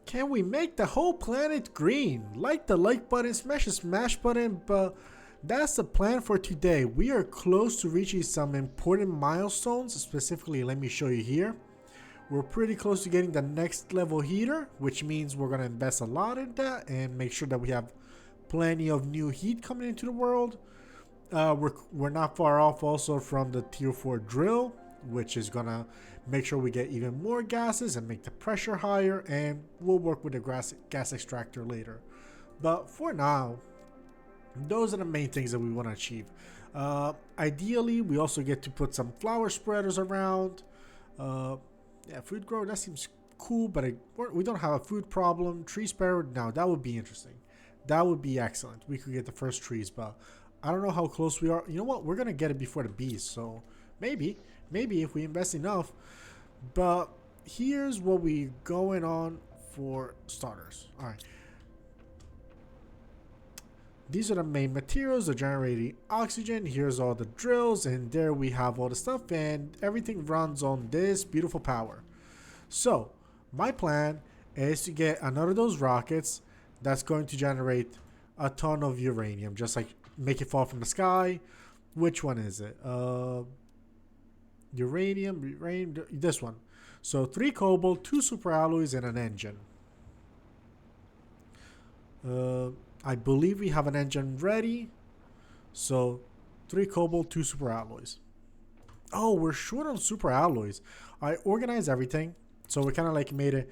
Can we make the whole planet green? Like the like button, smash the smash button, but that's the plan for today. We are close to reaching some important milestones. Specifically, let me show you here. We're pretty close to getting the next level heater, which means we're going to invest a lot in that and make sure that we have plenty of new heat coming into the world. We're not far off also from the tier 4 drill, which is going to make sure we get even more gases and make the pressure higher, and we'll work with the gas extractor later. But for now, those are the main things that we want to achieve. Ideally, we also get to put some flower spreaders around. Yeah, food grow, that seems cool, but we don't have a food problem. Tree sparrow, now that would be interesting. That would be excellent. We could get the first trees, but I don't know how close we are. You know what? We're going to get it before the bees, so maybe if we invest enough. But here's what we going on for starters. All right. These are the main materials that generating oxygen. Here's all the drills, and there we have all the stuff, and everything runs on this beautiful power. So my plan is to get another of those rockets that's going to generate a ton of uranium, just like make it fall from the sky. Which one is it? Uranium, this one. So 3 cobalt, 2 superalloys, and an engine. I believe we have an engine ready. So 3 cobalt, 2 superalloys. Oh, we're short on superalloys. I organized everything, so we kind of like made it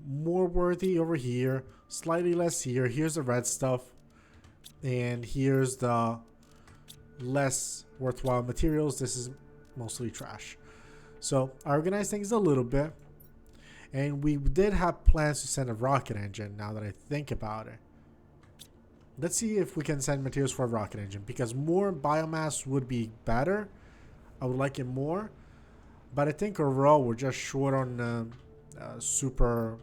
more worthy over here, slightly less here. Here's the red stuff, and here's the less worthwhile materials. This is mostly trash. So I organized things a little bit, and we did have plans to send a rocket engine. Now that I think about it, let's see if we can send materials for a rocket engine, because more biomass would be better. I would like it more, but I think overall we're just short on super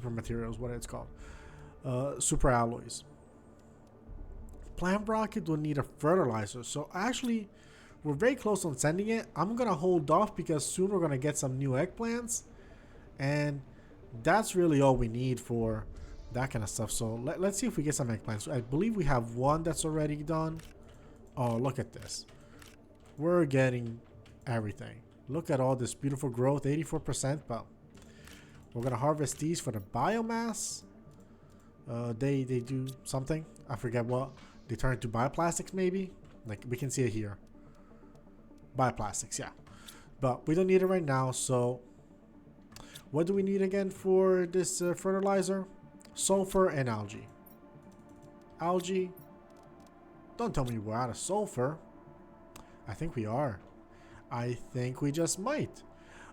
materials, what it's called, super alloys. Plant rocket will need a fertilizer, so actually we're very close on sending it. I'm gonna hold off because soon we're gonna get some new eggplants, and that's really all we need for that kind of stuff. So let's see if we get some eggplants. I believe we have one that's already done. Oh, look at this. We're getting everything. Look at all this beautiful growth, 84%, but we're gonna harvest these for the biomass. They do something, I forget what. They turn into bioplastics, maybe. Like we can see it here. Bioplastics, yeah. But we don't need it right now. So what do we need again for this fertilizer? Sulfur and algae. Algae. Don't tell me we're out of sulfur. I think we are. I think we just might.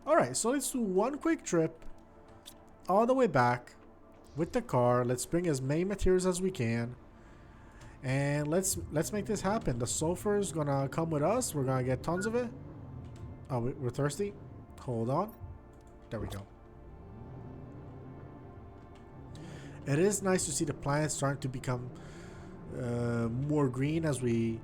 Alright, so let's do one quick trip all the way back with the car. Let's bring as many materials as we can, and let's make this happen. The sulfur is gonna come with us. We're gonna get tons of it. Oh, we're thirsty. Hold on. There we go. It is nice to see the planet starting to become more green as we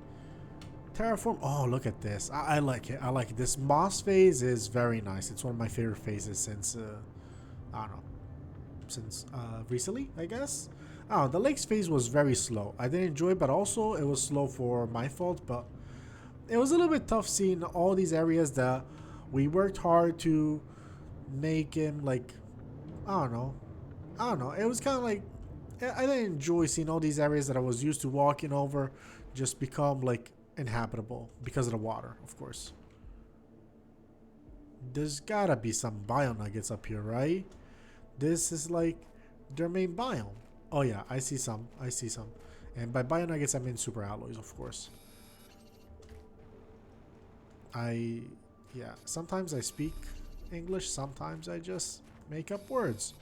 terraform. Oh, look at this. I like it. I like it. This moss phase is very nice. It's one of my favorite phases since I don't know, since recently, I guess. Oh, the lakes phase was very slow. I didn't enjoy it, but also it was slow for my fault. But it was a little bit tough seeing all these areas that we worked hard to make him like, I don't know. It was kind of like, I didn't enjoy seeing all these areas that I was used to walking over just become like inhabitable because of the water, of course. There's gotta be some bio nuggets up here, right? This is like their main biome. Oh yeah, I see some. And by bio nuggets, I mean super alloys, of course. Yeah, sometimes I speak English, sometimes I just make up words.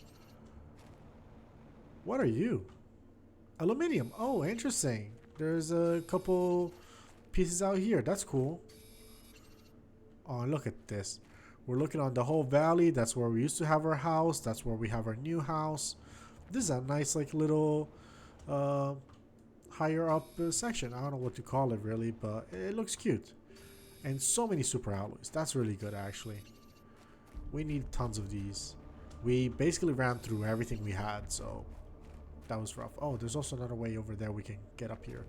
What are you? Aluminium. Oh, interesting. There's a couple pieces out here. That's cool. Oh, look at this. We're looking on the whole valley. That's where we used to have our house. That's where we have our new house. This is a nice like little higher up section. I don't know what to call it really, but it looks cute. And so many super alloys. That's really good actually. We need tons of these. We basically ran through everything we had, so that was rough. Oh, there's also another way over there we can get up here.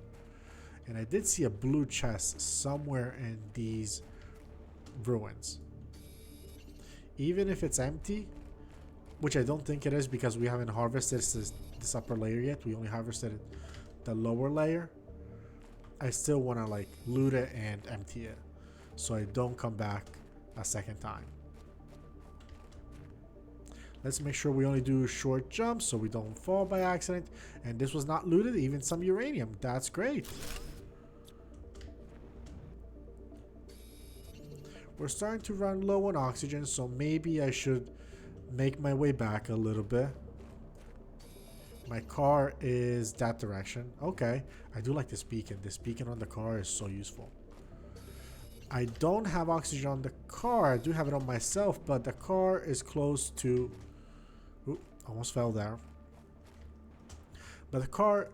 And I did see a blue chest somewhere in these ruins. Even if it's empty, which I don't think it is because we haven't harvested this upper layer yet. We only harvested the lower layer. I still want to like loot it and empty it so I don't come back a second time. Let's make sure we only do short jumps so we don't fall by accident. And this was not looted, even some uranium. That's great. We're starting to run low on oxygen, so maybe I should make my way back a little bit. My car is that direction. Okay, I do like this beacon. This beacon on the car is so useful. I don't have oxygen on the car. I do have it on myself, but the car is close to... Ooh, almost fell there. But the car...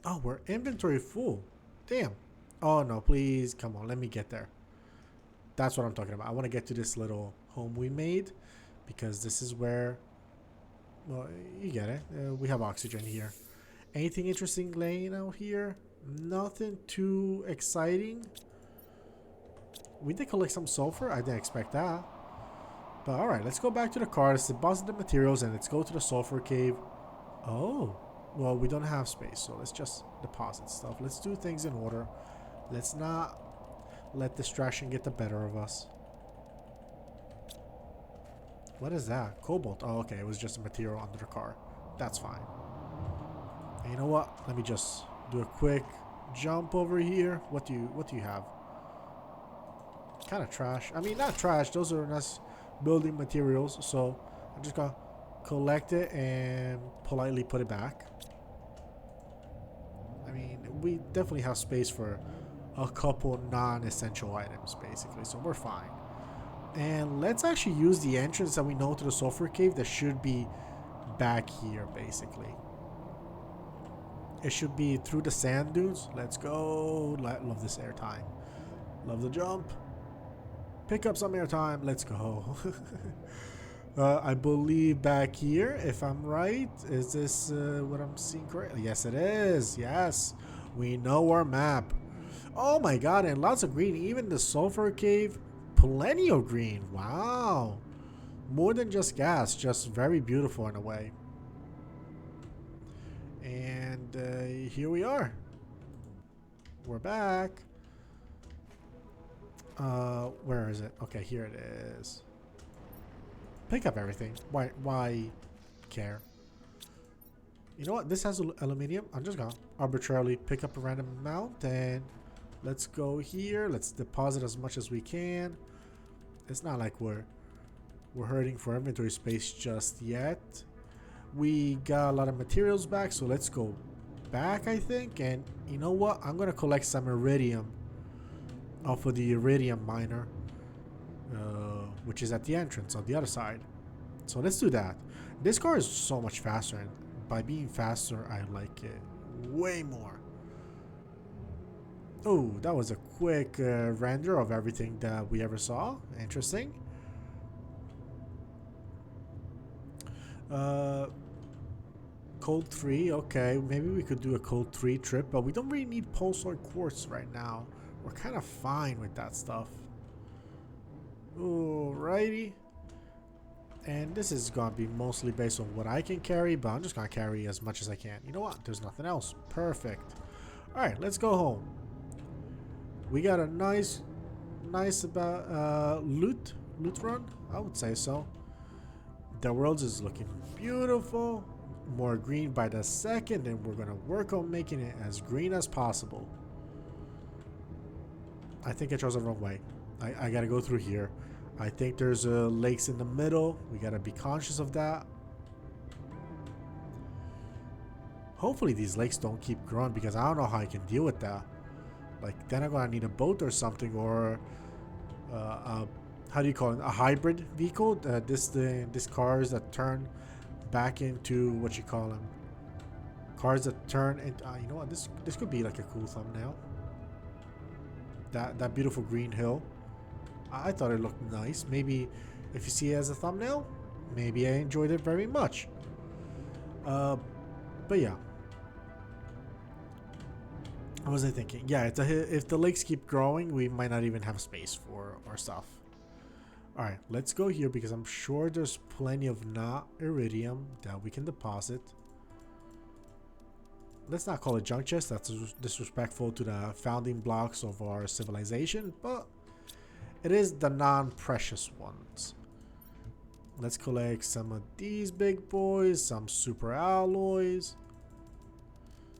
Oh, we're inventory full. Damn. Oh, no, please. Come on, let me get there. That's what I'm talking about. I want to get to this little home we made because this is where... Well, you get it. We have oxygen here. Anything interesting laying out here? Nothing too exciting. We did collect some sulfur. I didn't expect that. But alright, let's go back to the car. Let's deposit the materials and let's go to the sulfur cave. Oh. Well, we don't have space, so let's just deposit stuff. Let's do things in order. Let's not let distraction get the better of us. What is that? Cobalt. Oh, okay. It was just a material under the car. That's fine. And you know what? Let me just do a quick jump over here. What do you have? Kind of trash. I mean, not trash. Those are nice building materials. So I'm just gonna collect it and politely put it back. I mean, we definitely have space for a couple non-essential items, basically. So we're fine. And let's actually use the entrance that we know to the sulfur cave that should be back here, basically. It should be through the sand dunes. Let's go. Love this airtime. Love the jump. Pick up some airtime. Let's go. I believe back here, if I'm right. Is this what I'm seeing correctly? Yes, it is. Yes. We know our map. Oh my god, and lots of green. Even the sulfur cave. Plenty of green. Wow. More than just gas. Just very beautiful in a way. And here we are. We're back. Where is it? Okay, here it is. Pick up everything. Why care? You know what? This has aluminium. I'm just gonna arbitrarily pick up a random amount and let's go here. Let's deposit as much as we can. It's not like we're hurting for inventory space just yet. We got a lot of materials back, so let's go back, I think. And you know what? I'm gonna collect some iridium off of the iridium miner, which is at the entrance on the other side. So let's do that. This car is so much faster, and by being faster, I like it way more. Oh, that was a quick render of everything that we ever saw. Interesting. Code 3, okay. Maybe we could do a code 3 trip, but we don't really need pulsar quartz right now. We're kind of fine with that stuff. Alrighty. And this is going to be mostly based on what I can carry, but I'm just going to carry as much as I can. You know what? There's nothing else. Perfect. Alright, let's go home. We got a nice about loot run, I would say so. The world is looking beautiful, more green by the second, and we're gonna work on making it as green as possible. I think I chose the wrong way. I gotta go through here. I think there's lakes in the middle. We gotta be conscious of that. Hopefully these lakes don't keep growing because I don't know how I can deal with that. Like, then I'm gonna need a boat or something, or how do you call it? A hybrid vehicle. This cars that turn back into what you call them. Cars that turn into. You know what? This could be like a cool thumbnail. That beautiful green hill. I thought it looked nice. Maybe if you see it as a thumbnail, maybe I enjoyed it very much. But yeah. What was I thinking? Yeah, if the lakes keep growing, we might not even have space for our stuff. Alright, let's go here because I'm sure there's plenty of not iridium that we can deposit. Let's not call it junk chest. That's disrespectful to the founding blocks of our civilization, but it is the non-precious ones. Let's collect some of these big boys, some super alloys.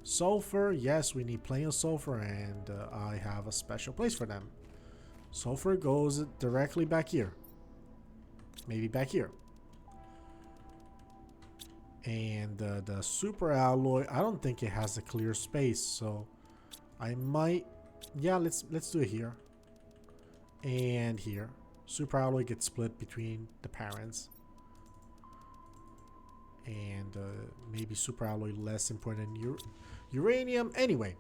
Sulfur, yes, we need plenty of sulfur, and I have a special place for them. Sulfur goes directly back here. Maybe back here. And the super alloy, I don't think it has a clear space, so I might, yeah, let's do it here and here. Super alloy gets split between the parents, and maybe super alloy less important than uranium. Anyway,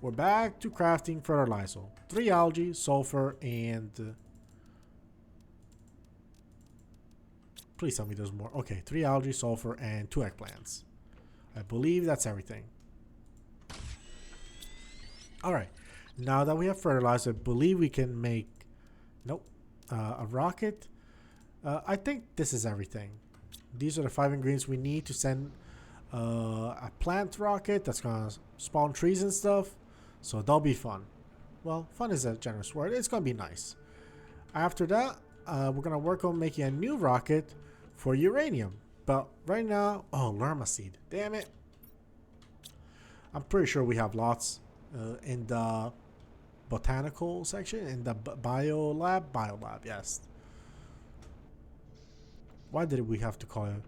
we're back to crafting fertilizer. 3 algae, sulfur, and please tell me there's more. Okay, 3 algae, sulfur, and 2 eggplants. I believe that's everything. Alright, now that we have fertilizer, I believe we can make, nope, a rocket. I think this is everything. These are the 5 ingredients we need to send a plant rocket that's gonna spawn trees and stuff. So that'll be fun. Well, fun is a generous word. It's gonna be nice. After that, we're gonna work on making a new rocket for uranium. But right now, oh, lerma seed. Damn it. I'm pretty sure we have lots in the botanical section, in the biolab. Biolab, yes. Why did we have to call it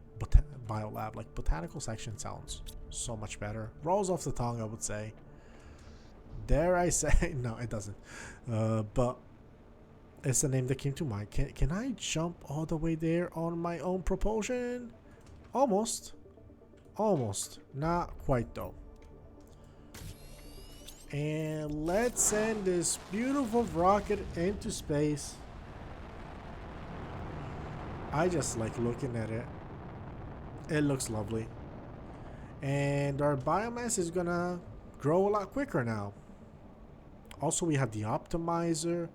biolab? Like, botanical section sounds so much better. Rolls off the tongue, I would say. Dare I say? No, it doesn't. But it's the name that came to mind. Can I jump all the way there on my own propulsion? Almost. Almost. Not quite, though. And let's send this beautiful rocket into space. I just like looking at it. It looks lovely. And our biomass is gonna grow a lot quicker now. Also, we have the optimizer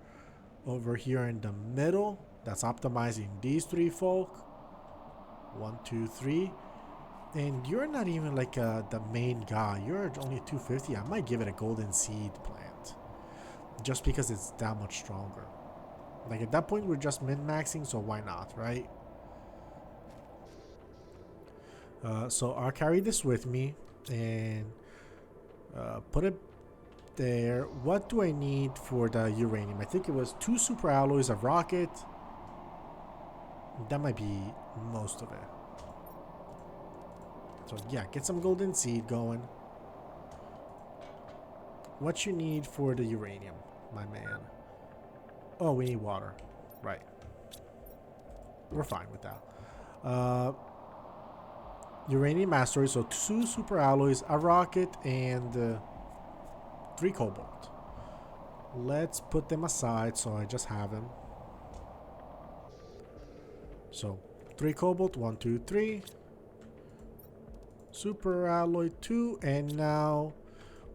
over here in the middle that's optimizing these 3 folk. 1, 2, 3. And you're not even like the main guy. You're only 250. I might give it a golden seed plant just because it's that much stronger. Like, at that point we're just min-maxing, so why not, right? So I'll carry this with me and put it there. What do I need for the uranium? I think it was 2 super alloys, a rocket. That might be most of it. So yeah, get some golden seed going. What you need for the uranium, my man? Oh, we need water. Right. We're fine with that. Uranium asteroid, so 2 super alloys, a rocket, and 3 cobalt. Let's put them aside so I just have them. So 3 cobalt, 1, 2, 3. Super alloy 2, and now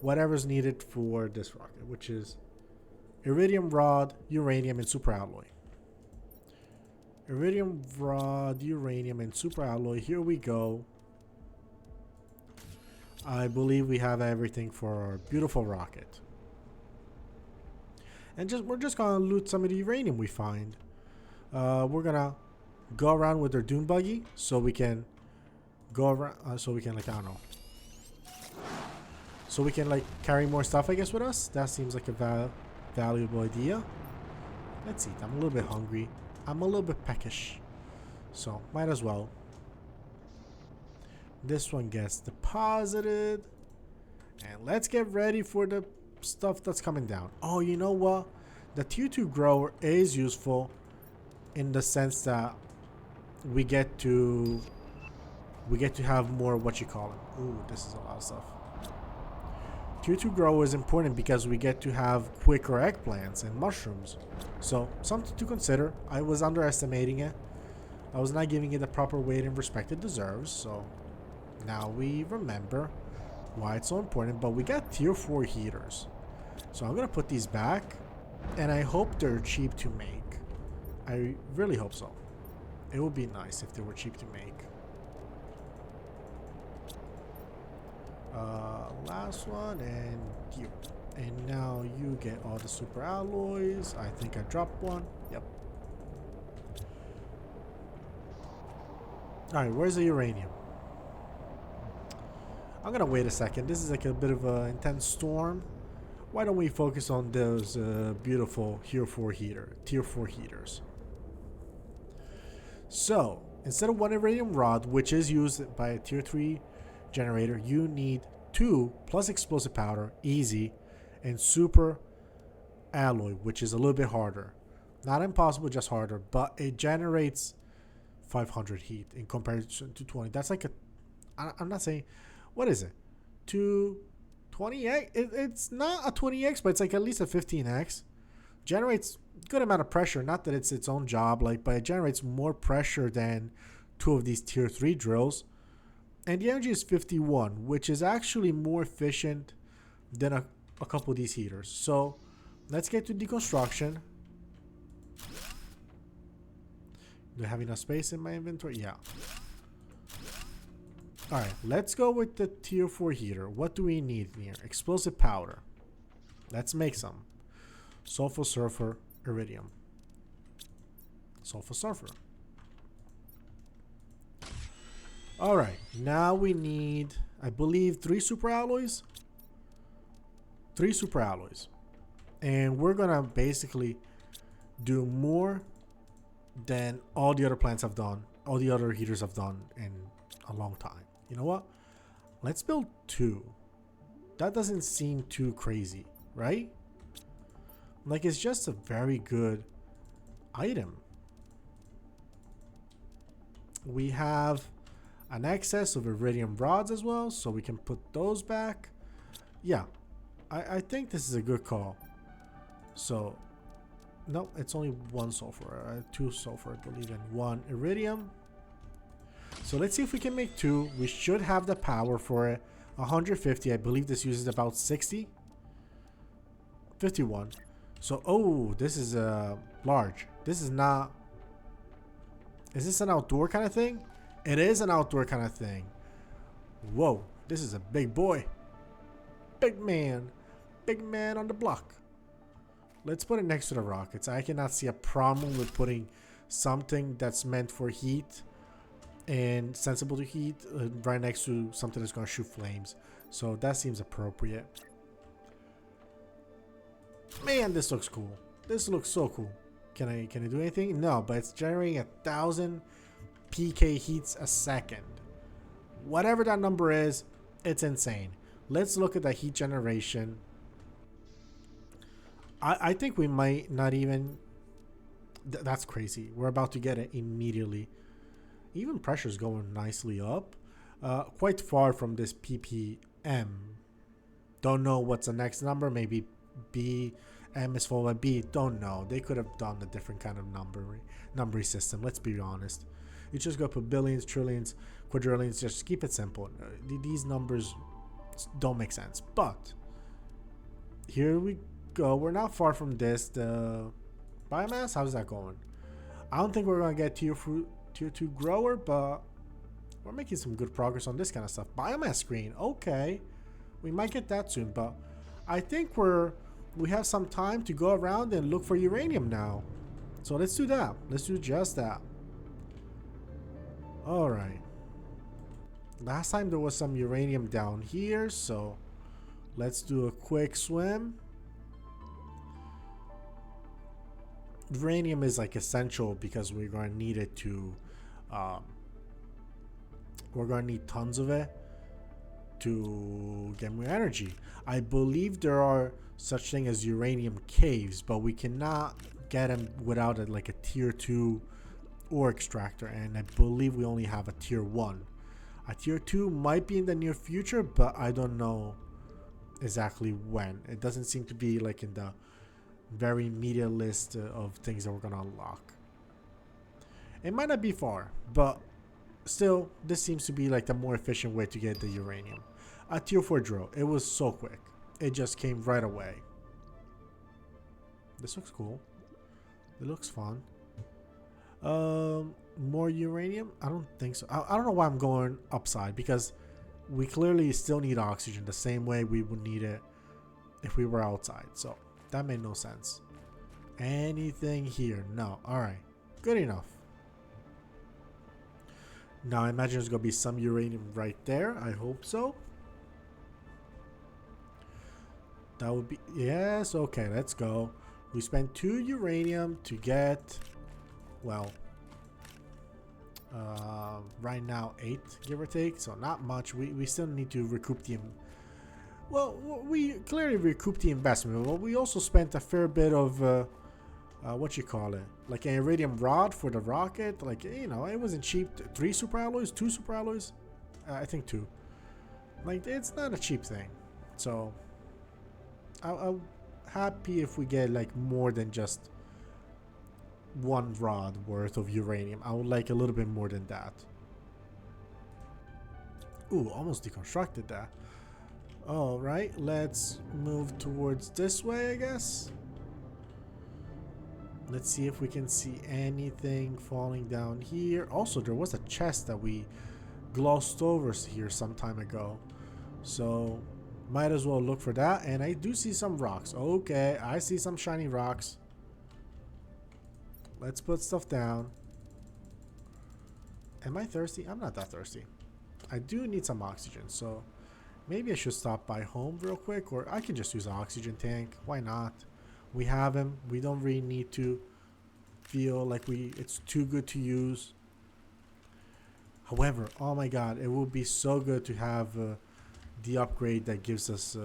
whatever's needed for this rocket, which is iridium rod, uranium, and super alloy. Iridium rod, uranium, and super alloy. Here we go. I believe we have everything for our beautiful rocket. And we're just gonna loot some of the uranium we find. We're gonna go around with our dune buggy so we can go around. So we can, like, I don't know. So we can, like, carry more stuff, I guess, with us. That seems like a valuable idea. Let's eat. I'm a little bit hungry. I'm a little bit peckish, so might as well. This one gets deposited, and let's get ready for the stuff that's coming down. Oh, you know what? The tier 2 grower is useful in the sense that we get to have more, what you call it. Ooh, this is a lot of stuff. Tier 2 grower is important because we get to have quicker eggplants and mushrooms. So, something to consider. I was underestimating it. I was not giving it the proper weight and respect it deserves, so now we remember why it's so important. But we got tier 4 heaters. So I'm going to put these back, and I hope they're cheap to make. I really hope so. It would be nice if they were cheap to make. Last one, and you. And now you get all the super alloys. I think I dropped one. Yep. Alright, where's the uranium? I'm gonna wait a second. This is like a bit of an intense storm. Why don't we focus on those beautiful tier 4 heaters? So, instead of one uranium rod, which is used by a tier 3 generator, you need 2 plus explosive powder, easy, and super alloy, which is a little bit harder. Not impossible, just harder, but it generates 500 heat in comparison to 20. That's like I'm not saying, what is it? 20x? It's not a 20x, but it's like at least a 15x. Generates good amount of pressure. Not that it's its own job, but it generates more pressure than 2 of these tier 3 drills. And the energy is 51, which is actually more efficient than a couple of these heaters. So let's get to deconstruction. Do I have enough space in my inventory? Yeah. Alright, let's go with the tier 4 heater. What do we need here? Explosive powder. Let's make some. Sulfur, sulfur, iridium. Sulfur, sulfur. Alright, now we need, I believe, 3 super alloys. 3 super alloys. And we're gonna basically do more than all the other plants have done, all the other heaters have done in a long time. You know what? Let's build 2. That doesn't seem too crazy, right? Like, it's just a very good item. We have an excess of iridium rods as well, so we can put those back. Yeah, I think this is a good call. So, no, it's only 1 sulfur, 2 sulfur, I believe, and 1 iridium. So let's see if we can make 2. We should have the power for it. 150, I believe this uses about 60. 51. So, oh, this is large. This is not... Is this an outdoor kind of thing? It is an outdoor kind of thing. Whoa, this is a big boy. Big man. Big man on the block. Let's put it next to the rockets. I cannot see a problem with putting something that's meant for heat and sensible to heat right next to something that's going to shoot flames. So that seems appropriate. Man, this looks cool. This looks so cool. Can I do anything? No, but it's generating 1,000 PK heats a second. Whatever that number is, it's insane. Let's look at the heat generation. I think we might not even... That's crazy. We're about to get it immediately. Even pressure's going nicely up. Quite far from this ppm. Don't know what's the next number. Maybe BM is followed by B. Don't know. They could have done a different kind of numbering system. Let's be honest. You just go put billions, trillions, quadrillions. Just keep it simple. These numbers don't make sense. But here we go. We're not far from this. The biomass, how's that going? I don't think we're gonna get tier 2 grower, but we're making some good progress on this kind of stuff. Biomass screen, okay, we might get that soon, but I think we have some time to go around and look for uranium now. So let's do that. Let's do just that. All right. Last time there was some uranium down here, so let's do a quick swim. Uranium is like essential because we're going to need it to we're going to need tons of it to get more energy. I believe there are such thing as uranium caves, but we cannot get them without like a tier 2 ore extractor, and I believe we only have a tier 1. A tier 2 might be in the near future, but I don't know exactly when. It doesn't seem to be like in the very immediate list of things that we're gonna unlock. It might not be far, but still, this seems to be like the more efficient way to get the uranium. A tier 4 drill. It was so quick. It just came right away. This looks cool. It looks fun. More uranium? I don't think so. I don't know why I'm going upside, because we clearly still need oxygen the same way we would need it if we were outside. So that made no sense. Anything here? No. Alright. Good enough. Now I imagine there's going to be some uranium right there. I hope so. That would be... Yes, okay, let's go. We spent 2 uranium to get... Well... right now 8, give or take. So not much. We still need to recoup the... Well, we clearly recouped the investment. But we also spent a fair bit of... what you call it, like an iridium rod for the rocket. Like, you know, it wasn't cheap. 3 super alloys, 2 super alloys, I think 2. Like, it's not a cheap thing. So I'm happy if we get like more than just 1 rod worth of uranium. I would like a little bit more than that. Ooh, almost deconstructed that. All right, let's move towards this way, I guess. Let's see if we can see anything falling down here. Also, there was a chest that we glossed over here some time ago. So, might as well look for that. And I do see some rocks. Okay, I see some shiny rocks. Let's put stuff down. Am I thirsty? I'm not that thirsty. I do need some oxygen, so maybe I should stop by home real quick. Or I can just use an oxygen tank. Why not? We have him. We don't really need to feel like it's too good to use. However, oh my god, it would be so good to have the upgrade that gives us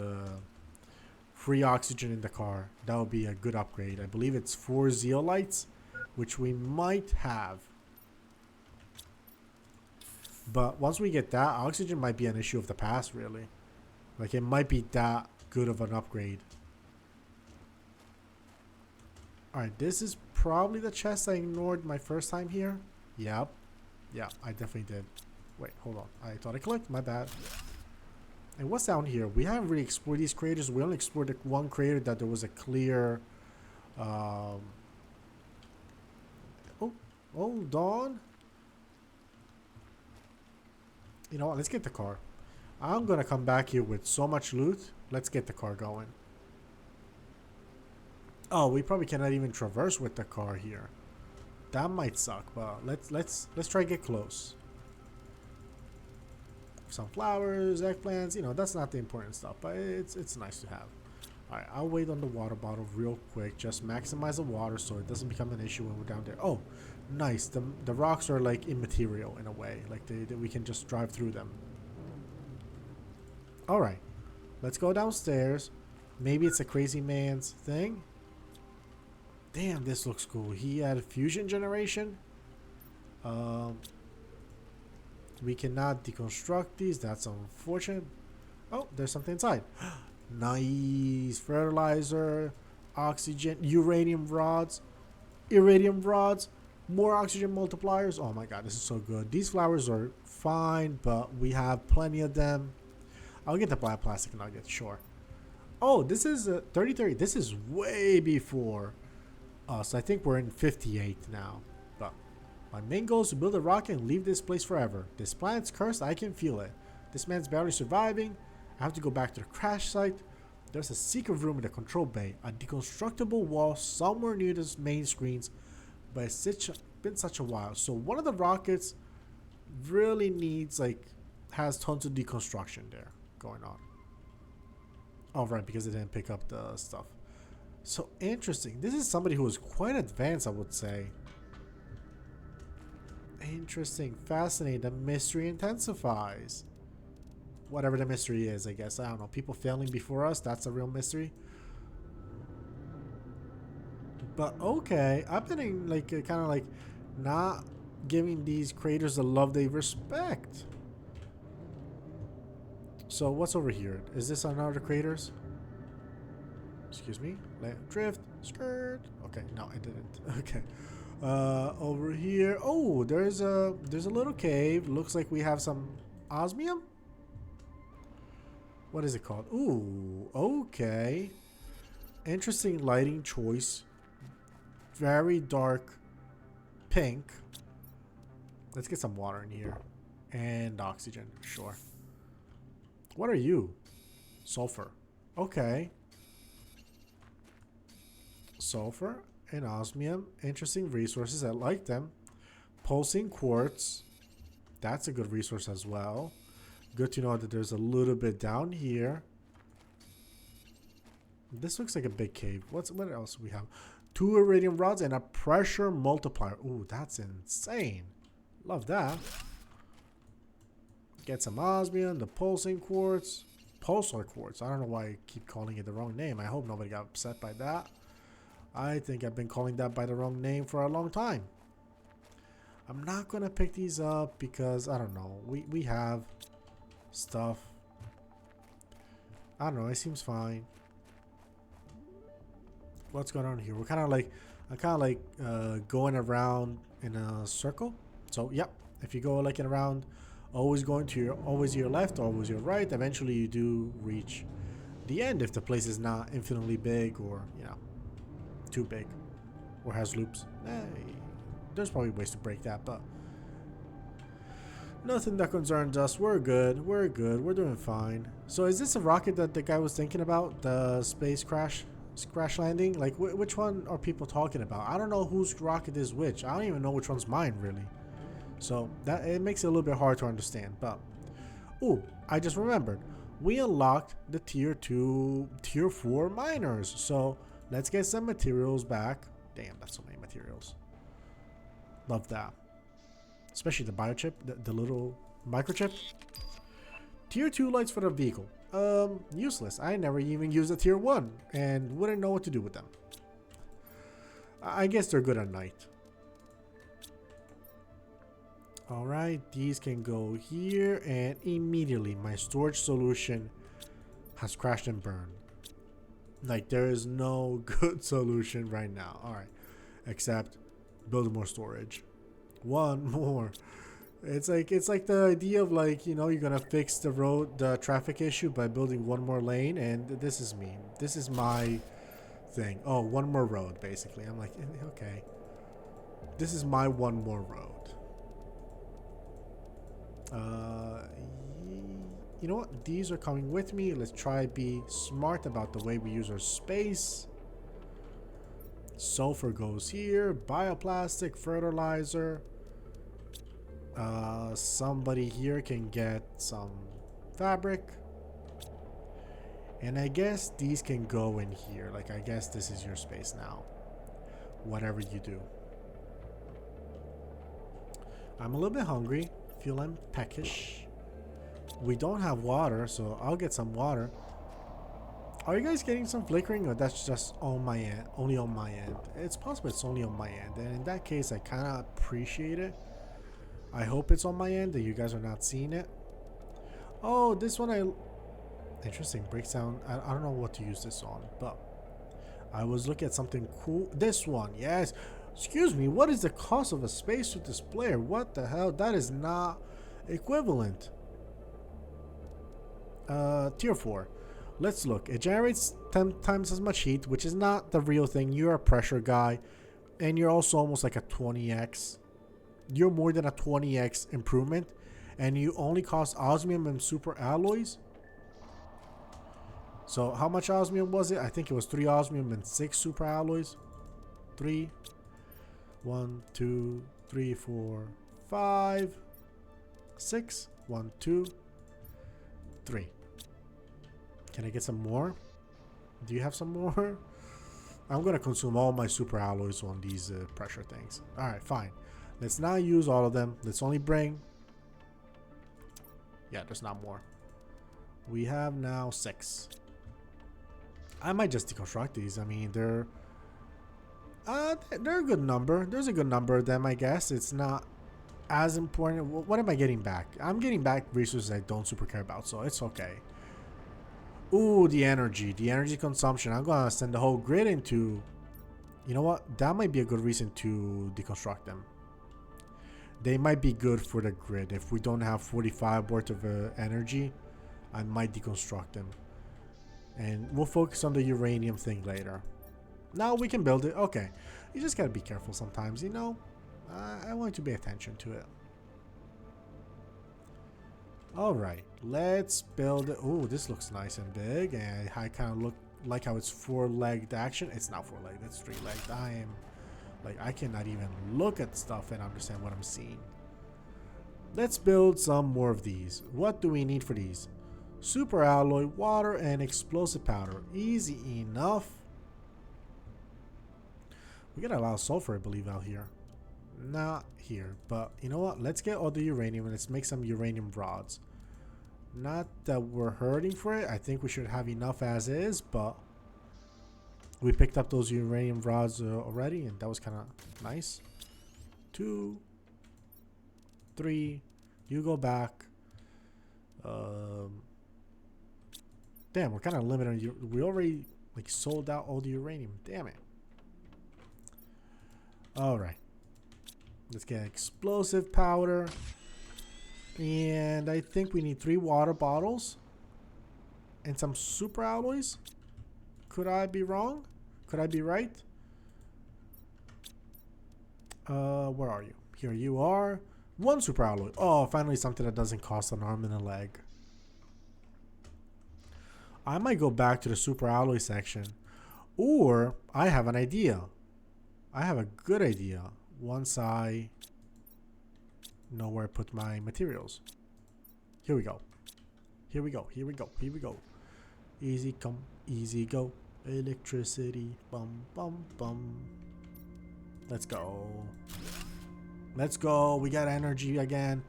free oxygen in the car. That would be a good upgrade. I believe it's 4 zeolites, which we might have. But once we get that, oxygen might be an issue of the past, really. Like, it might be that good of an upgrade. Alright, this is probably the chest I ignored my first time here. Yep. Yeah, I definitely did. Wait, hold on. I thought I clicked. My bad. And what's down here? We haven't really explored these craters. We only explored the one crater that there was a clear... Oh, hold on. You know what? Let's get the car. I'm going to come back here with so much loot. Let's get the car going. Oh, we probably cannot even traverse with the car here. That might suck, but let's try to get close. Some flowers, eggplants, you know, that's not the important stuff, but it's nice to have. Alright, I'll wait on the water bottle real quick. Just maximize the water so it doesn't become an issue when we're down there. Oh, nice. The rocks are like immaterial in a way. Like we can just drive through them. Alright, let's go downstairs. Maybe it's a crazy man's thing. Damn, this looks cool. He had fusion generation. We cannot deconstruct these. That's unfortunate. Oh, there's something inside. Nice. Fertilizer, oxygen, uranium rods, iridium rods, more oxygen multipliers. Oh my god, this is so good. These flowers are fine, but we have plenty of them. I'll get the black plastic nugget, sure. Oh, this is 3030. This is way before us. I think we're in 58 now. But my main goal is to build a rocket and leave this place forever. This planet's cursed. I can feel it. This man's barely surviving. I have to go back to the crash site. There's a secret room in the control bay. A deconstructible wall somewhere near the main screens. But it's been such a while. So one of the rockets really needs, like, has tons of deconstruction there going on. Oh, right, because it didn't pick up the stuff. So interesting. This is somebody who is quite advanced, I would say. Interesting. Fascinating. The mystery intensifies. Whatever the mystery is, I guess. I don't know. People failing before us, that's a real mystery. But okay. I've been like kind of like not giving these craters the love they respect. So what's over here? Is this another craters? Excuse me. Drift. Skirt. Okay, no, I didn't. Okay. Over here. Oh, there's a little cave. Looks like we have some osmium. What is it called? Ooh, okay. Interesting lighting choice. Very dark pink. Let's get some water in here. And oxygen, sure. What are you? Sulfur. Okay. Sulfur and osmium. Interesting resources. I like them. Pulsing quartz. That's a good resource as well. Good to know that there's a little bit down here. This looks like a big cave. What else do we have? 2 iridium rods and a pressure multiplier. Ooh, that's insane. Love that. Get some osmium, the pulsing quartz. Pulsar quartz. I don't know why I keep calling it the wrong name. I hope nobody got upset by that. I think I've been calling that by the wrong name for a long time. I'm not going to pick these up because, I don't know. We have stuff. I don't know. It seems fine. What's going on here? We're kind of like, going around in a circle. So, yep. If you go like in around, always your left, always your right. Eventually, you do reach the end if the place is not infinitely big or, you know, too big or has loops. There's probably ways to break that, but nothing that concerns us. We're good. We're good. We're doing fine. So, is this a rocket that the guy was thinking about? The space crash landing? Like, which one are people talking about? I don't know whose rocket is which. I don't even know which one's mine, really. So that it makes it a little bit hard to understand. But oh, I just remembered, we unlocked the tier 2, tier 4 miners. So let's get some materials back. Damn, that's so many materials. Love that, especially the biochip, the little microchip. Tier 2 lights for the vehicle. Useless. I never even used a tier 1 and wouldn't know what to do with them. I guess they're good at night. Alright, these can go here, and immediately my storage solution has crashed and burned. Like, there is no good solution right now. Alright, except build more storage. One more. It's like the idea of, like, you know, you're gonna fix the traffic issue by building one more lane, and this is me. This is my thing. Oh, one more road, basically. I'm like, okay. This is my one more road. You know what? These are coming with me. Let's try be smart about the way we use our space. Sulfur goes here. Bioplastic, fertilizer. Somebody here can get some fabric. And I guess these can go in here. Like, I guess this is your space now. Whatever you do. I'm a little bit hungry. Feeling peckish. We don't have water, so I'll get some water. Are you guys getting some flickering, or that's just on my end? Only on my end. It's possible it's only on my end, and in that case, I kind of appreciate it. I hope it's on my end that you guys are not seeing it. Oh, this one interesting. Breaks down. I don't know what to use this on, but I was looking at something cool. This one, yes. Excuse me, what is the cost of a spacesuit displayer? What the hell? That is not equivalent. Tier 4. Let's look. It generates 10 times as much heat, which is not the real thing. You're a pressure guy, and you're also almost like a 20x. You're more than a 20x improvement, and you only cost osmium and super alloys. So how much osmium was it? I think it was 3 osmium and 6 super alloys. 3. 1, 2, 3, 4, 5, 6. 1, 2, 3. Can I get some more? Do you have some more? I'm gonna consume all my super alloys on these pressure things. Alright, fine. Let's not use all of them. Let's only bring... Yeah, there's not more. We have now 6. I might just deconstruct these. I mean, they're a good number. There's a good number of them, I guess. It's not as important. What am I getting back? I'm getting back resources I don't super care about, so it's okay. Ooh, the energy consumption. I'm gonna send the whole grid into You know what? That might be a good reason to deconstruct them. They might be good for the grid. If we don't have 45 worth of energy, I might deconstruct them. And we'll focus on the uranium thing later. Now we can build it. Okay. You just gotta be careful sometimes, you know? I want you to pay attention to it. Alright. Let's build it. Oh, this looks nice and big. And I kind of look like how it's four-legged action. It's not four-legged. It's three-legged. I cannot even look at stuff and understand what I'm seeing. Let's build some more of these. What do we need for these? Super alloy, water, and explosive powder. Easy enough. We got a lot of sulfur, I believe, out here. Not here, but you know what? Let's get all the uranium and let's make some uranium rods. Not that we're hurting for it. I think we should have enough as is, but we picked up those uranium rods already, and that was kind of nice. 2, 3. You go back. Damn, we're kind of limited. We already like sold out all the uranium. Damn it. All right. Let's get explosive powder. And I think we need 3 water bottles. And some super alloys. Could I be wrong? Could I be right? Where are you? Here you are. 1 super alloy. Oh, finally something that doesn't cost an arm and a leg. I might go back to the super alloy section. Or I have an idea. I have a good idea. Once I know where I put my materials. Here we go. Here we go. Here we go. Here we go. Easy come, easy go. Electricity. Bum, bum, bum. Let's go. Let's go. We got energy again.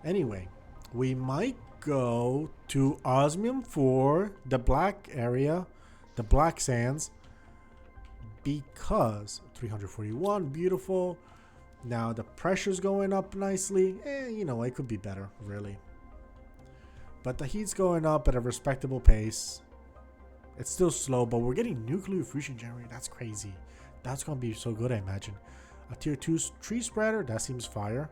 Anyway, we might go to osmium for the black area, the black sands, because 341, beautiful. Now the pressure's going up nicely. You know, it could be better, really. But the heat's going up at a respectable pace. It's still slow, but we're getting nuclear fusion generator. That's crazy. That's gonna be so good, I imagine. A tier 2 tree spreader, that seems fire.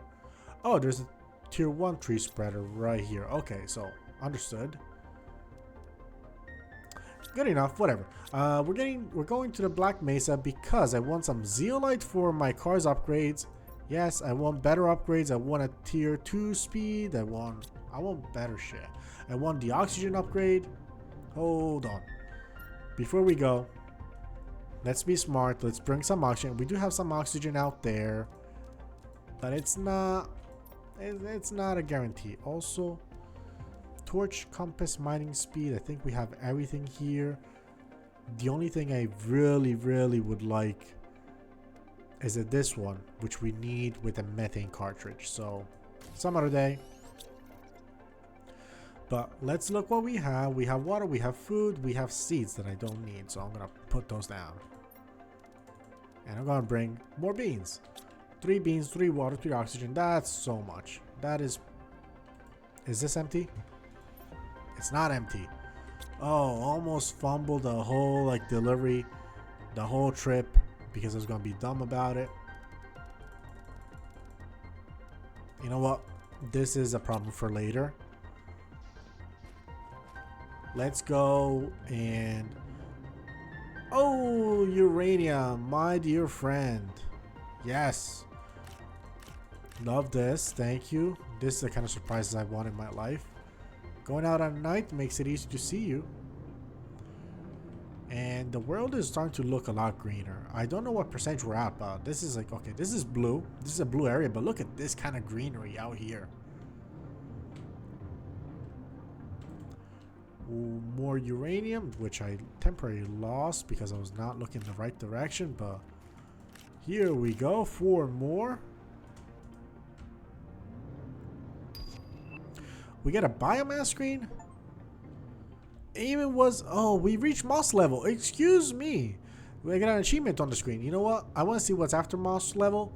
Oh, there's a tier 1 tree spreader right here. Okay, so understood. Good enough, whatever. We're going to the Black Mesa because I want some zeolite for my car's upgrades. Yes, I want better upgrades. I want a tier 2 speed. I want better shit. I want the oxygen upgrade. Hold on. Before we go, let's be smart. Let's bring some oxygen. We do have some oxygen out there, but it's not a guarantee. Also, torch, compass, mining speed. I think we have everything here. The only thing I really would like is this one, which we need with a methane cartridge. So some other day. But let's look what we have. We have water, we have food, we have seeds that I don't need. So I'm gonna put those down. And I'm gonna bring more beans. 3 beans, 3 water, 3 oxygen. That's so much. That is this empty? It's not empty. Oh, almost fumbled the whole like delivery, the whole trip, because I was gonna be dumb about it. You know what? This is a problem for later. Let's go and... Oh, uranium, my dear friend. Yes. Love this. Thank you. This is the kind of surprises I want in my life. Going out at night makes it easy to see you. And the world is starting to look a lot greener. I don't know what percentage we're at, but this is like, okay, this is blue. This is a blue area, but look at this kind of greenery out here. More uranium, which I temporarily lost because I was not looking the right direction, but here we go. 4 more. We get a biomass screen. Even was, oh, we reached moss level. Excuse me. We got an achievement on the screen. You know what? I want to see what's after moss level.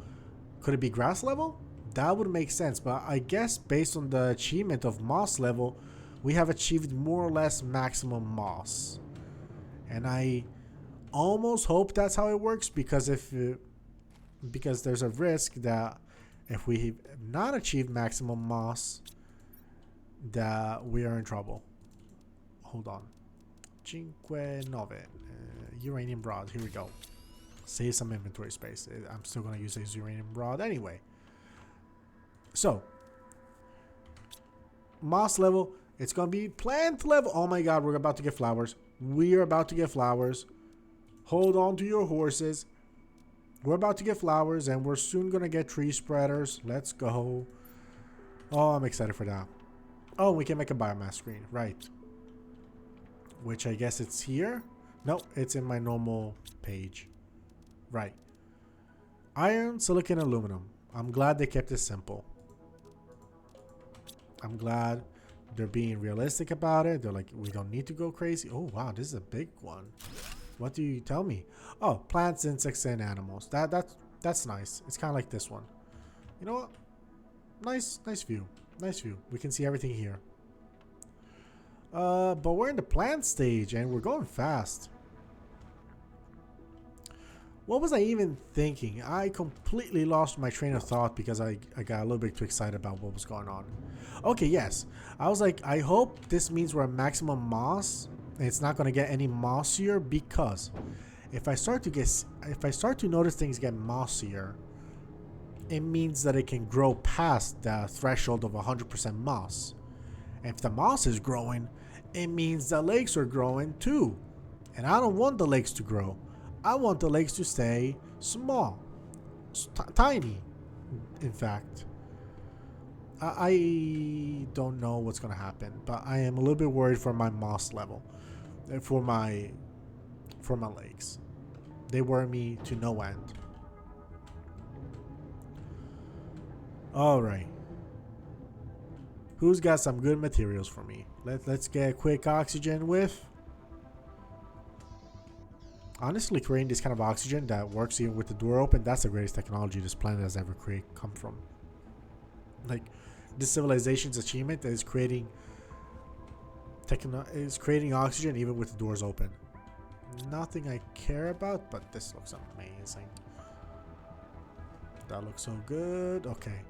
Could it be grass level? That would make sense, but I guess based on the achievement of moss level, we have achieved more or less maximum moss. And I almost hope that's how it works, because because there's a risk that if we have not achieved maximum mass, that we are in trouble. Hold on. Cinque nove. Uranium rod. Here we go. Save some inventory space. I'm still going to use a uranium rod anyway. So, moss level. It's going to be plant level. Oh my god, we're about to get flowers. We are about to get flowers. Hold on to your horses. We're about to get flowers, and we're soon going to get tree spreaders. Let's go. Oh, I'm excited for that. Oh, we can make a biomass screen. Right. Which I guess it's here. No, it's in my normal page. Right. Iron, silicon, aluminum. I'm glad they kept it simple. I'm glad they're being realistic about it. They're like, we don't need to go crazy. Oh, wow, this is a big one. What do you tell me? Oh, plants, insects, and animals. That's nice. It's kind of like this one. You know what? Nice view. Nice view. We can see everything here. But we're in the plant stage, and we're going fast. What was I even thinking? I completely lost my train of thought because I got a little bit too excited about what was going on. Okay, yes. I was like, I hope this means we're at maximum moss. And it's not going to get any mossier, because if I start to notice things get mossier, it means that it can grow past the threshold of 100% moss. And if the moss is growing, it means the lakes are growing too. And I don't want the lakes to grow. I want the lakes to stay small. Tiny, in fact. I don't know what's going to happen, but I am a little bit worried for my moss level. For my lakes. They worry me to no end. Alright. Who's got some good materials for me? Let's get a quick oxygen whiff. Honestly, creating this kind of oxygen that works even with the door open, that's the greatest technology this planet has ever come from. Like, this civilization's achievement is creating oxygen even with the doors open. Nothing I care about, but this looks amazing. That looks so good. Okay.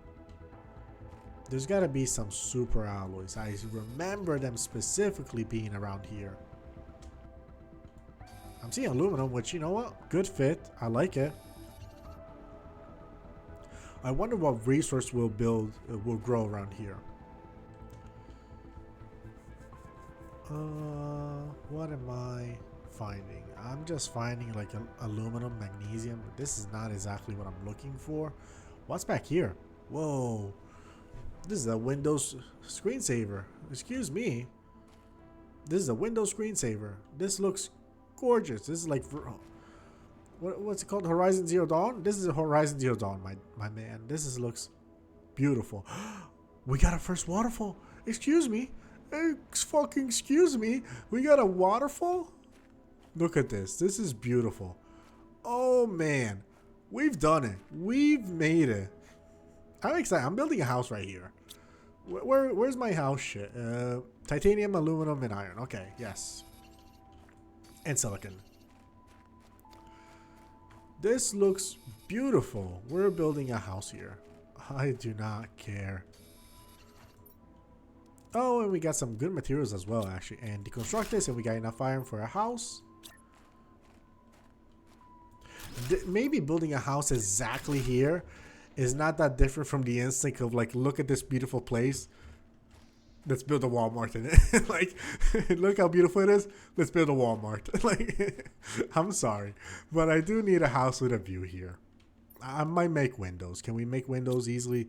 There's got to be some super alloys. I remember them specifically being around here. I'm seeing aluminum, which, you know what? Good fit. I like it. I wonder what resource will grow around here. What am I finding? I'm just finding like aluminum, magnesium. This is not exactly what I'm looking for. What's back here? Whoa. This is a Windows screensaver. Excuse me. This is a Windows screensaver. This looks gorgeous. This is like, what's it called? Horizon Zero Dawn? This is a Horizon Zero Dawn, my man. This looks beautiful. We got a first waterfall. Excuse me. Fucking excuse me. We got a waterfall? Look at this. This is beautiful. Oh, man. We've done it. We've made it. I'm excited. I'm building a house right here. Where's my house shit? Titanium, aluminum, and iron. Okay, yes. And silicon. This looks beautiful. We're building a house here. I do not care. Oh, and we got some good materials as well, actually. And deconstruct this, and we got enough iron for a house. Maybe building a house exactly here is not that different from the instinct of, like, look at this beautiful place. Let's build a Walmart in it. Like, look how beautiful it is. Let's build a Walmart. Like, I'm sorry, but I do need a house with a view here. I might make windows. Can we make windows easily?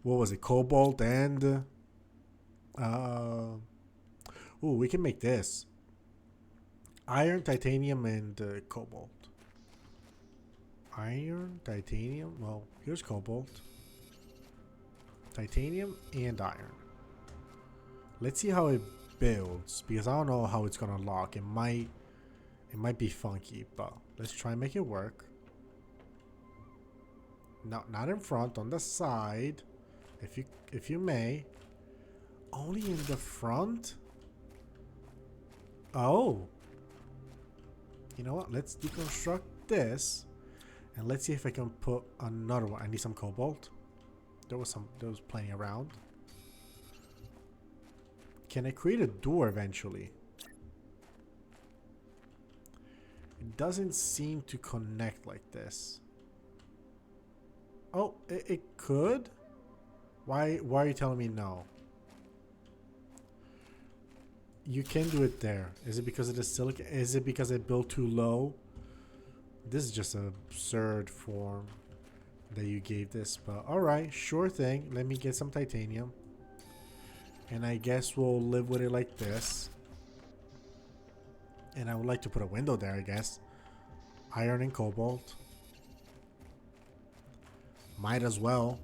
What was it? Cobalt and... ooh, we can make this. Iron, titanium, and cobalt. Iron, titanium. Well, here's cobalt. Titanium and iron. Let's see how it builds, because I don't know how it's gonna lock. It might be funky, but let's try and make it work. No, not in front, on the side. If you may. Only in the front? Oh. You know what? Let's deconstruct this. And let's see if I can put another one. I need some cobalt. There was plenty around. Can I create a door eventually? It doesn't seem to connect like this. Oh, it could? Why are you telling me no? You can do it there. Is it because of the silicon? Is it because I built too low? This is just an absurd form that you gave this. But alright, sure thing. Let me get some titanium. And I guess we'll live with it like this. And I would like to put a window there, I guess. Iron and cobalt. Might as well.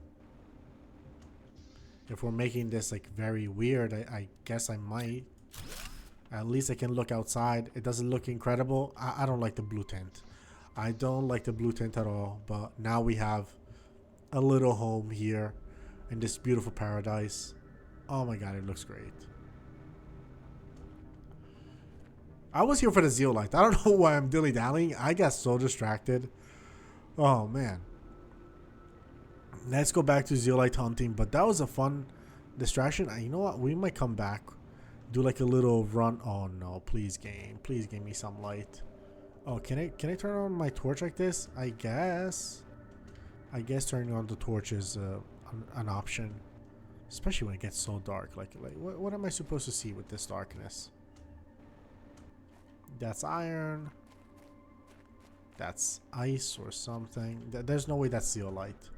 If we're making this like very weird, I guess I might. At least I can look outside. It doesn't look incredible. I don't like the blue tint. I don't like the blue tint at all. But now we have a little home here in this beautiful paradise. Oh my god, it looks great. I was here for the zeolite. I don't know why I'm dilly-dallying. I got so distracted. Oh man. Let's go back to zeolite hunting. But that was a fun distraction. You know what? We might come back. Do like a little run. Oh no, please game. Please give me some light. Oh, can I turn on my torch like this? I guess turning on the torch is an option. Especially when it gets so dark. Like what am I supposed to see with this darkness? That's iron. That's ice or something. There's no way that's zeolite.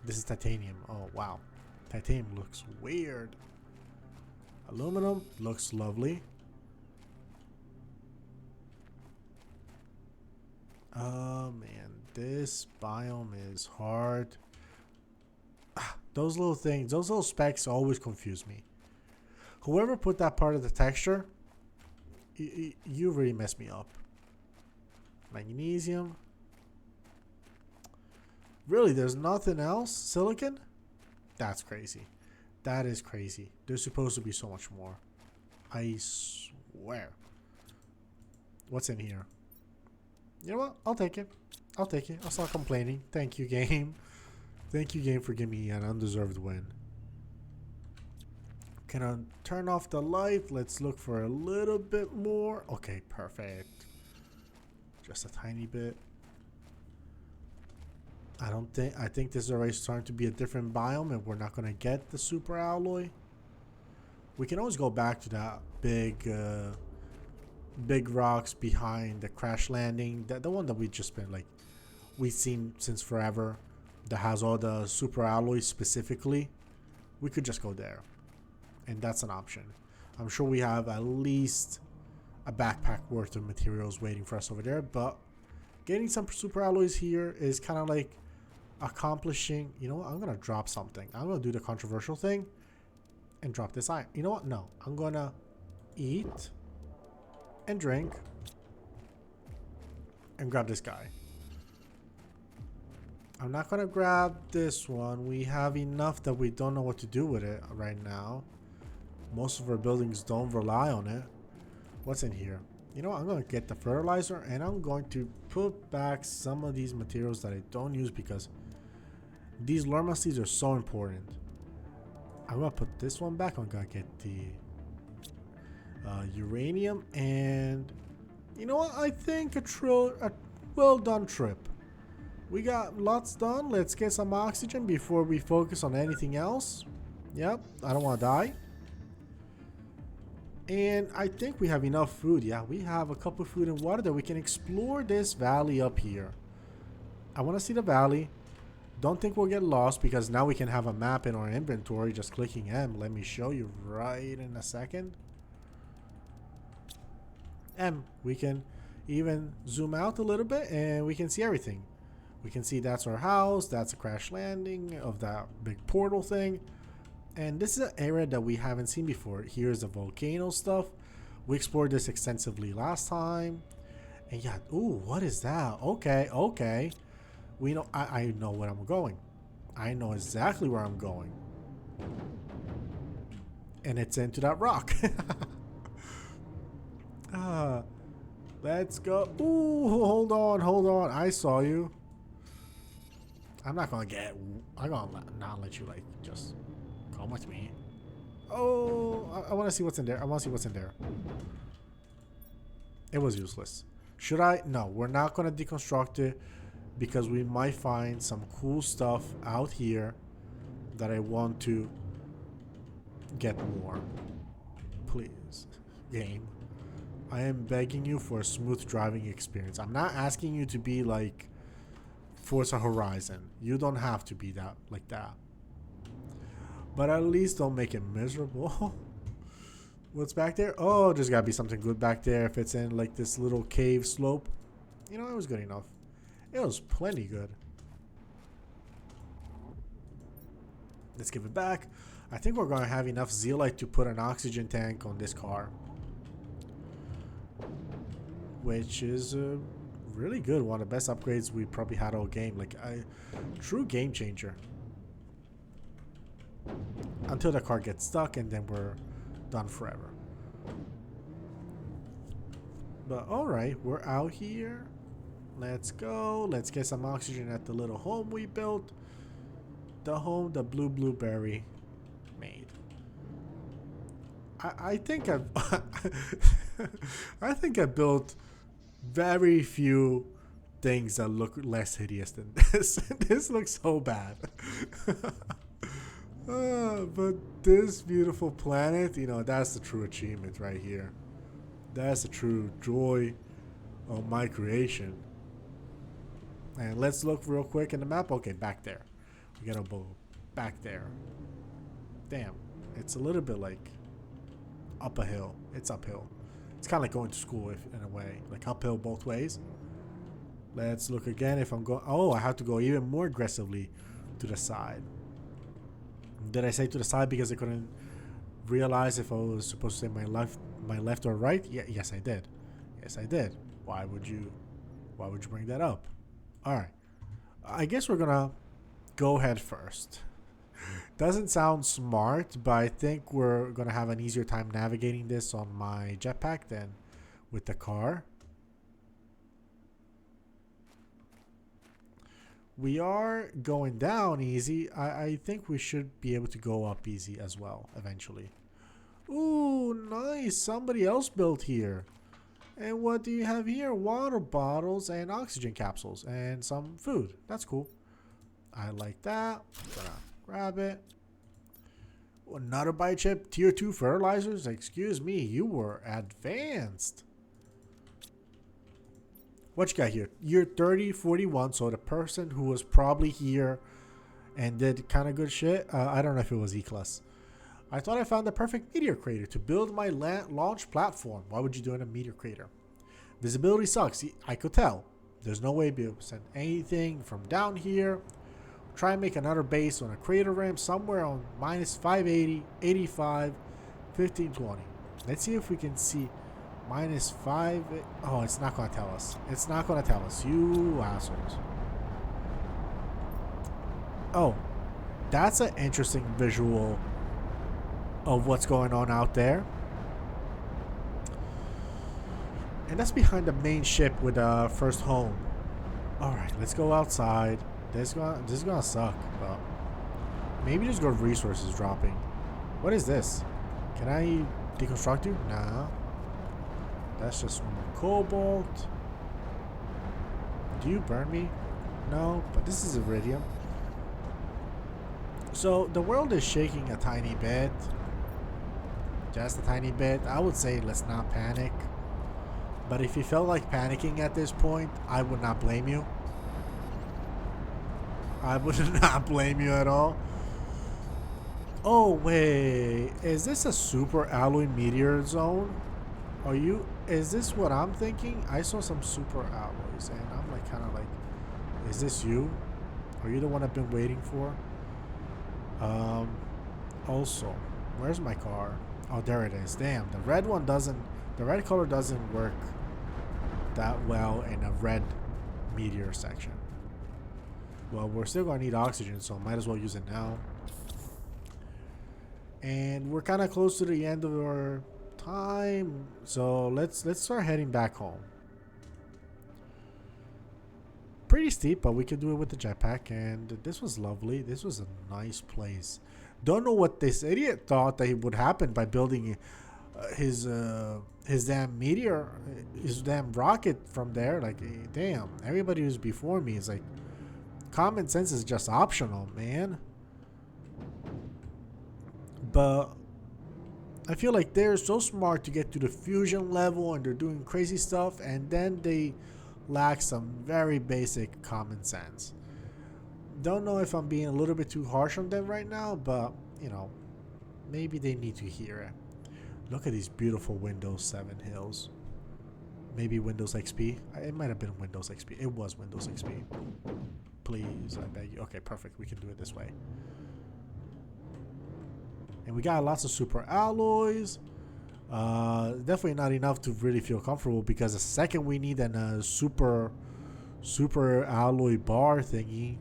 This is titanium. Oh wow. Titanium looks weird. Aluminum looks lovely. Oh man, this biome is hard. Those little things, those little specks always confuse me. Whoever put that part of the texture, you really messed me up. Magnesium. Really, there's nothing else? Silicon? That's crazy. That is crazy. There's supposed to be so much more. I swear. What's in here? You know what? I'll take it. I'll take it. I'll start complaining. Thank you, game. Thank you, game, for giving me an undeserved win. Can I turn off the light? Let's look for a little bit more. Okay, perfect. Just a tiny bit. I think this is already starting to be a different biome and we're not going to get the super alloy. We can always go back to that big rocks behind the crash landing. The one that we just been like, we've seen since forever. That has all the super alloys specifically. We could just go there. And that's an option. I'm sure we have at least a backpack worth of materials waiting for us over there. But getting some super alloys here is kind of like accomplishing. You know what? I'm gonna drop something. I'm gonna do the controversial thing and drop this iron. You know what? No, I'm gonna eat and drink and grab this guy. I'm not gonna grab this one. We have enough that we don't know what to do with it right now. Most of our buildings don't rely on it. What's in here? You know what? I'm gonna get the fertilizer and I'm going to put back some of these materials that I don't use because these lorma seeds are so important. I'm gonna put this one back. I'm gonna get the uranium, and you know what? I think a well done trip. We got lots done. Let's get some oxygen before we focus on anything else. Yep, I don't want to die. And I think we have enough food. Yeah, we have a couple of food and water that we can explore this valley up here. I want to see the valley. Don't think we'll get lost because now we can have a map in our inventory. Just clicking M. Let me show you right in a second. M. We can even zoom out a little bit and we can see everything. We can see that's our house. That's a crash landing of that big portal thing. And this is an area that we haven't seen before. Here's the volcano stuff. We explored this extensively last time. And yeah, ooh, what is that? Okay, okay. We know, I know where I'm going. I know exactly where I'm going. And it's into that rock. Let's go. Ooh, hold on, hold on. I saw you. I'm not gonna get. I'm gonna not let you like just come with me. Oh, I want to see what's in there. I want to see what's in there. It was useless. Should I? No, we're not gonna deconstruct it because we might find some cool stuff out here that I want to get more. Please, game. I am begging you for a smooth driving experience. I'm not asking you to be like Forza Horizon. You don't have to be that like that. But at least don't make it miserable. What's back there? Oh, there's gotta be something good back there. If it's in like this little cave slope. You know, it was good enough. It was plenty good. Let's give it back. I think we're gonna have enough zeolite to put an oxygen tank on this car. Which is really good. One of the best upgrades we probably had all game. Like a true game changer. Until the car gets stuck and then we're done forever. But alright, we're out here. Let's go. Let's get some oxygen at the little home we built. The home the blueberry made. I think I've I think I built very few things that look less hideous than this. This looks so bad. But this beautiful planet, you know, that's the true achievement right here. That's the true joy of my creation. And let's look real quick in the map. Okay, back there. We gotta go back there. Damn, it's a little bit like up a hill. It's uphill. It's kind of like going to school if, in a way, like uphill both ways. Let's look again if I'm going. Oh, I have to go even more aggressively to the side. Did I say to the side because I couldn't realize if I was supposed to say my left or right? Yeah, yes I did. Yes I did. Why would you bring that up? All right. I guess we're gonna go head first. Doesn't sound smart, but I think we're gonna have an easier time navigating this on my jetpack than with the car. We are going down easy. I think we should be able to go up easy as well eventually. Ooh, nice. Somebody else built here. And what do you have here? Water bottles and oxygen capsules and some food. That's cool. I like that. Gonna grab it. Another biochip. Tier 2 fertilizers? Excuse me, you were advanced. What you got here? Year 3041. So the person who was probably here and did kind of good shit. I don't know if it was E-Class. I thought I found the perfect meteor crater to build my launch platform. Why would you do it in a meteor crater? Visibility sucks. I could tell. There's no way to be able to send anything from down here. Try and make another base on a crater rim somewhere on minus 580, 85, 1520. Let's see if we can see minus 5. Oh, it's not going to tell us. It's not going to tell us. You assholes. Oh, that's an interesting visual of what's going on out there. And that's behind the main ship with the first home. Alright, let's go outside. This is gonna suck, but maybe just go resources dropping. What is this? Can I deconstruct you? Nah. That's just cobalt. Do you burn me? No, but this is iridium. So the world is shaking a tiny bit. Just a tiny bit. I would say let's not panic. But if you felt like panicking at this point, I would not blame you. I would not blame you at all. Oh, wait. Is this a super alloy meteor zone? Is this what I'm thinking? I saw some super alloys and I'm like kind of like, is this you? Are you the one I've been waiting for? Also, where's my car? Oh, there it is. Damn, the red color doesn't work that well in a red meteor section. Well, we're still gonna need oxygen, so might as well use it now. And we're kind of close to the end of our time, so let's start heading back home. pretty steep, but we could do it with the jetpack. And this was lovely. This was a nice place. Don't know what this idiot thought that would happen by building his damn meteor, his damn rocket from there. Like, damn, everybody who's before me is like, common sense is just optional, man. But I feel like they're so smart to get to the fusion level and they're doing crazy stuff, and then they lack some very basic common sense. Don't know if I'm being a little bit too harsh on them right now, but you know, maybe they need to hear it. Look at these beautiful Windows 7 hills. Maybe Windows XP. It might have been Windows XP. It was Windows XP. Please, I beg you. Okay, perfect. We can do it this way. And we got lots of super alloys. Definitely not enough to really feel comfortable, because the second we need a super alloy bar thingy,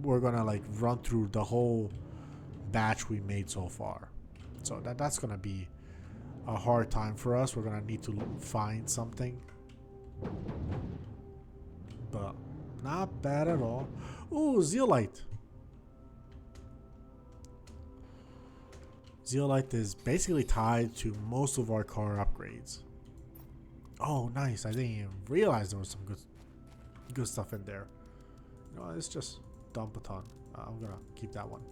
we're gonna like run through the whole batch we made so far. So that's gonna be a hard time for us. We're gonna need to find something, but not bad at all. Ooh, zeolite. Zeolite is basically tied to most of our car upgrades. Oh, nice. I didn't even realize there was some good stuff in there. You know, it's just dump a ton. I'm gonna keep that one.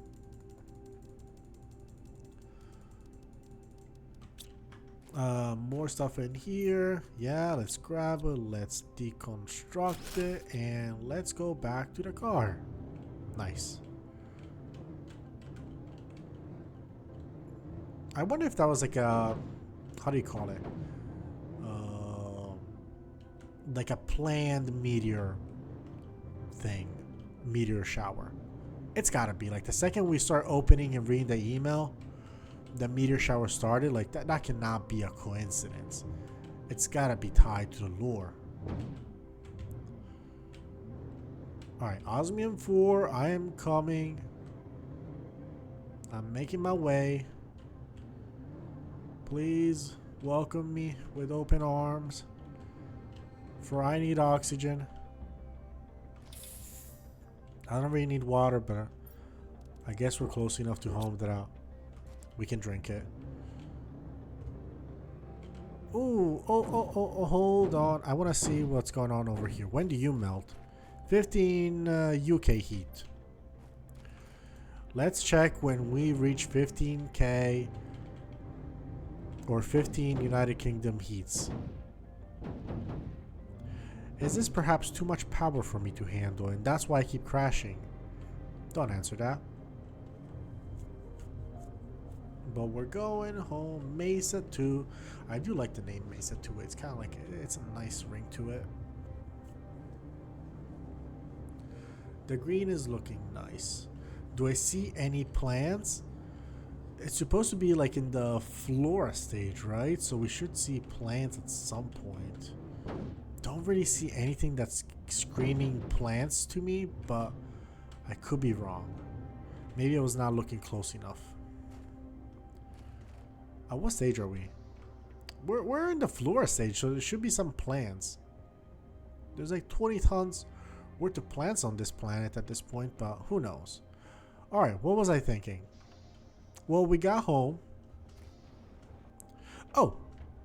More stuff in here. Yeah, let's grab it. Let's deconstruct it. And let's go back to the car. Nice. I wonder if that was like a, how do you call it? Like a planned meteor thing. Meteor shower. It's gotta be. Like the second we start opening and reading the email, the meteor shower started. Like that cannot be a coincidence. It's gotta be tied to the lore. Alright, Osmium 4, I am coming. I'm making my way. Please welcome me with open arms, for I need oxygen. I don't really need water, but I guess we're close enough to home that we can drink it. Ooh, oh, hold on. I want to see what's going on over here. When do you melt? 15 UK heat. Let's check when we reach 15k or 15 United Kingdom heats. Is this perhaps too much power for me to handle, and that's why I keep crashing? Don't answer that. But we're going home. Mesa 2. I do like the name Mesa 2. It's kind of like, it's a nice ring to it. The green is looking nice. Do I see any plants? It's supposed to be like in the flora stage, right? So we should see plants at some point. Don't really see anything that's screaming plants to me, but I could be wrong. Maybe I was not looking close enough. At what stage are we? We're in the flora stage, so there should be some plants. There's like 20 tons worth of plants on this planet at this point, but who knows? Alright, what was I thinking? Well, we got home. Oh,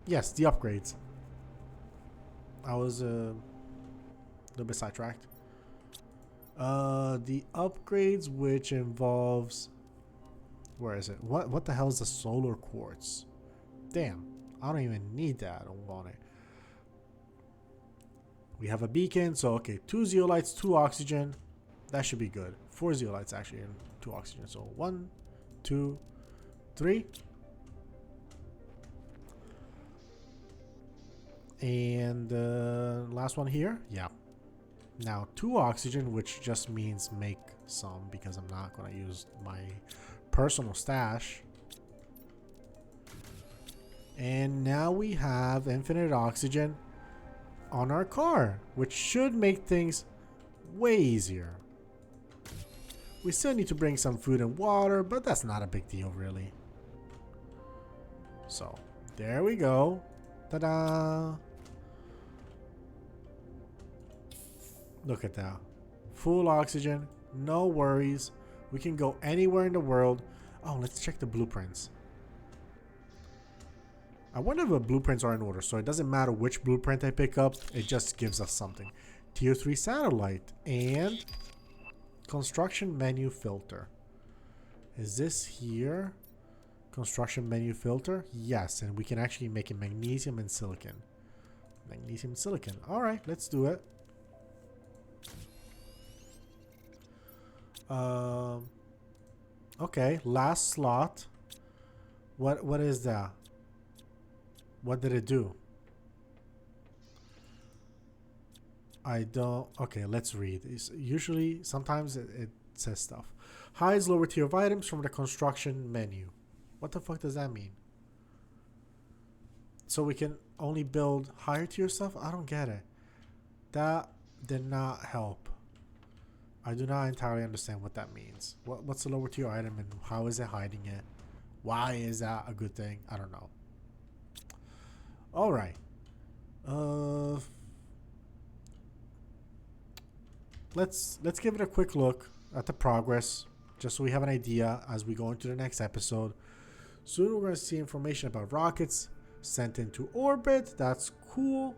yes, the upgrades. I was a little bit sidetracked. The upgrades, which involves, where is it? What the hell is the solar quartz? Damn, I don't even need that. I don't want it. We have a beacon, so okay, 2 zeolites, 2 oxygen. That should be good. 4 zeolites actually, and 2 oxygen. So 1, 2, 3. And last one here. Yeah. Now 2 oxygen, which just means make some, because I'm not going to use my personal stash. And now we have infinite oxygen on our car, which should make things way easier. We still need to bring some food and water, but that's not a big deal really. So there we go. Ta-da! Look at that. Full oxygen. No worries. We can go anywhere in the world. Oh, let's check the blueprints. I wonder if the blueprints are in order, so it doesn't matter which blueprint I pick up, it just gives us something. Tier 3 satellite and construction menu filter. Is this here? Construction menu filter? Yes, and we can actually make it magnesium and silicon. Magnesium and silicon. Alright, let's do it. Okay, last slot. What is that? What did it do? I don't. Okay, let's read. Usually, sometimes it says stuff. Hides lower tier of items from the construction menu. What the fuck does that mean? So we can only build higher tier stuff? I don't get it. That did not help. I do not entirely understand what that means. What's the lower tier item and how is it hiding it? Why is that a good thing? I don't know. Alright. Let's give it a quick look at the progress, just so we have an idea as we go into the next episode. Soon we're going to see information about rockets sent into orbit. That's cool.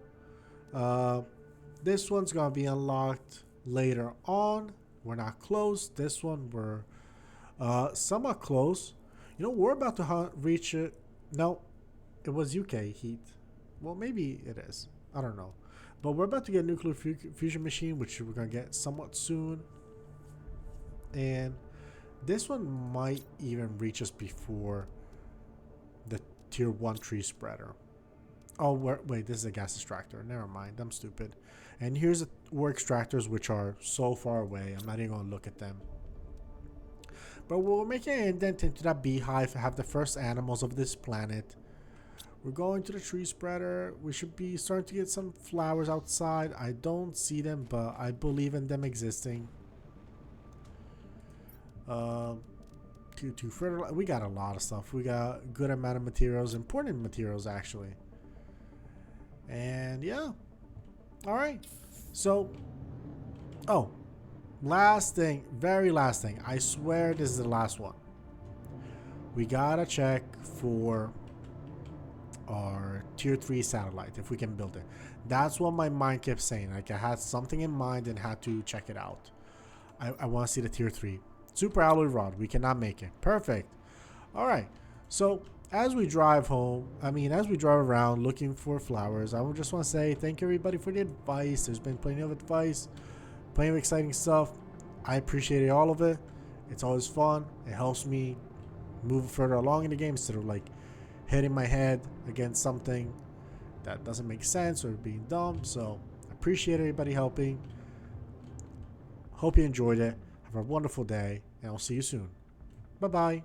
This one's going to be unlocked later on. We're not close. This one we're somewhat close. You know, we're about to reach it. No, it was UK heat. Well, maybe it is. I don't know. But we're about to get a nuclear fusion machine, which we're going to get somewhat soon. And this one might even reach us before the tier 1 tree spreader. Oh, wait, this is a gas extractor. Never mind. I'm stupid. And here's the ore extractors, which are so far away. I'm not even going to look at them. But we're making an indent into that beehive, have the first animals of this planet. We're going to the tree spreader. We should be starting to get some flowers outside. I don't see them, but I believe in them existing. To fertilize. We got a lot of stuff. We got a good amount of materials, important materials actually. And yeah. Alright. So, oh, last thing, very last thing. I swear this is the last one. We gotta check for our tier 3 satellite, if we can build it. That's what my mind kept saying. Like, I had something in mind and had to check it out. I want to see the tier 3 super alloy rod. We cannot make it. Perfect. All right, so as we drive home, as we drive around looking for flowers, I would just want to say thank you everybody for the advice. There's been plenty of advice, plenty of exciting stuff. I appreciate all of it. It's always fun. It helps me move further along in the game instead of like hitting my head against something that doesn't make sense or being dumb. So I appreciate everybody helping. Hope you enjoyed it. Have a wonderful day, and I'll see you soon. Bye bye.